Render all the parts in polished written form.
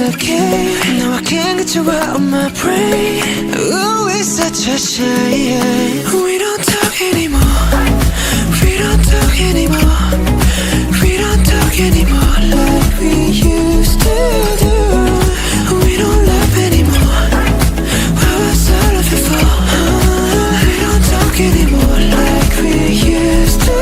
okay. No, I can't get you out of my brain. Ooh, it's such a shame. We don't talk anymore. We don't talk anymore. We don't talk anymore like we used to do. We don't love anymore. What was all of it for? We don't talk anymore like we used to.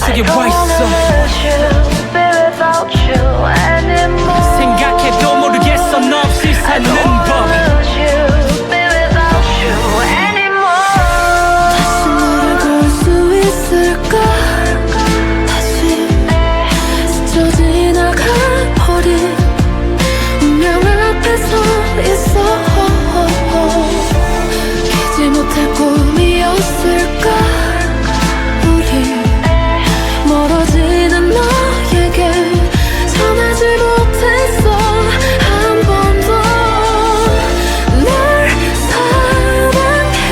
되게 멋있어. 생각해도 모르겠어 너 없이 사는 법. 다시 너를 볼 수 있을까? 다시 스쳐 지나간 버린 운명 앞에 서 있어. 깨지 못할 꿈이었을까? 멀어지는 너에게 전하지 못했어. 한 번 더 널 사랑해.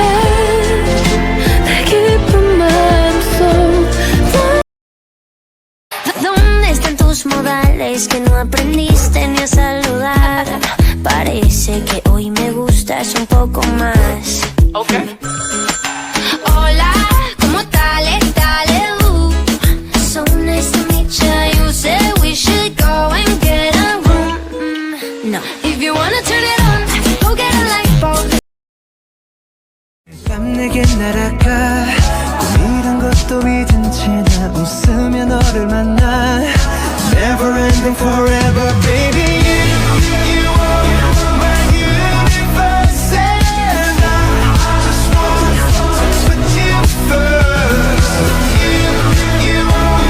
내 깊은 마음속. ¿Dónde están tus modales que no aprendiste ni a saludar? Parece que hoy me gustas un poco más. Okay. Hola, ¿cómo tal? So nice to meet you. You said we should go and get a room. No. If you wanna turn it on, go get a light bulb. 밤 내게 날아가. 꿈이란 것도 잊은 채 나 웃으며 너를 만나. Never ending forever, baby. You are my universe, and I just want to put you first. You are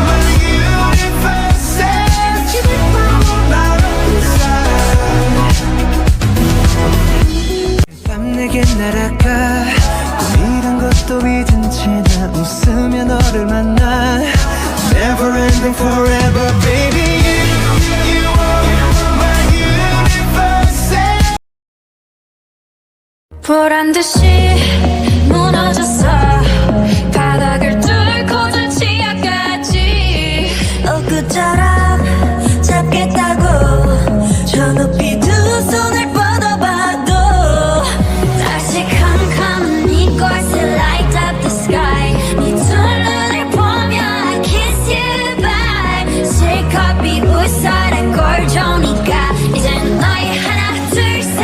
my universe, and you are my own side. 밤 내게 날아가. 꿈이란 것도 잊은 채 나 웃으며 너를 만나. Never ending forever, baby. You are my universe. 보란 듯이 무너졌어. 바닥을 뚫고 저 지하까지. 엊그처럼 잡겠다고 저 높이 두 손을 뻗어봐도 다시 캄캄한 이곳에 light up the sky. 네 두 눈을 보며 I kiss you bye. 실컷 비웃어란 걸 좋으니까 이젠 너의 하나 둘 셋.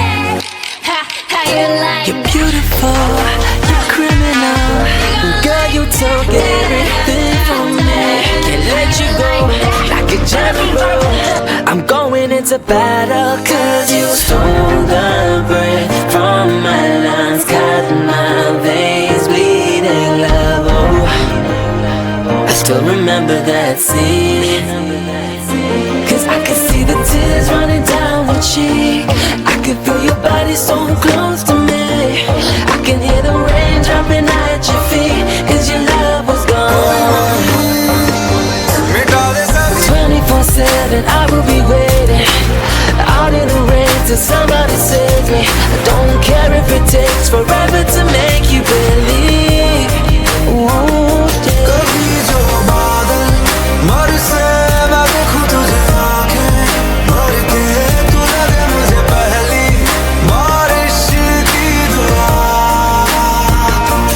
How you like? You're beautiful, you're criminal. Girl, you took everything from me. Can't let you go like a general. I'm going into battle cause you stole the breath from my lungs. Cut my veins bleeding love. Oh, I still remember that scene. Cause I could see the tears running down your cheek. I could feel your body so close to me. I can hear the rain dropping at your feet. Cause your love was gone. 24/7 Don't care if it takes forever to make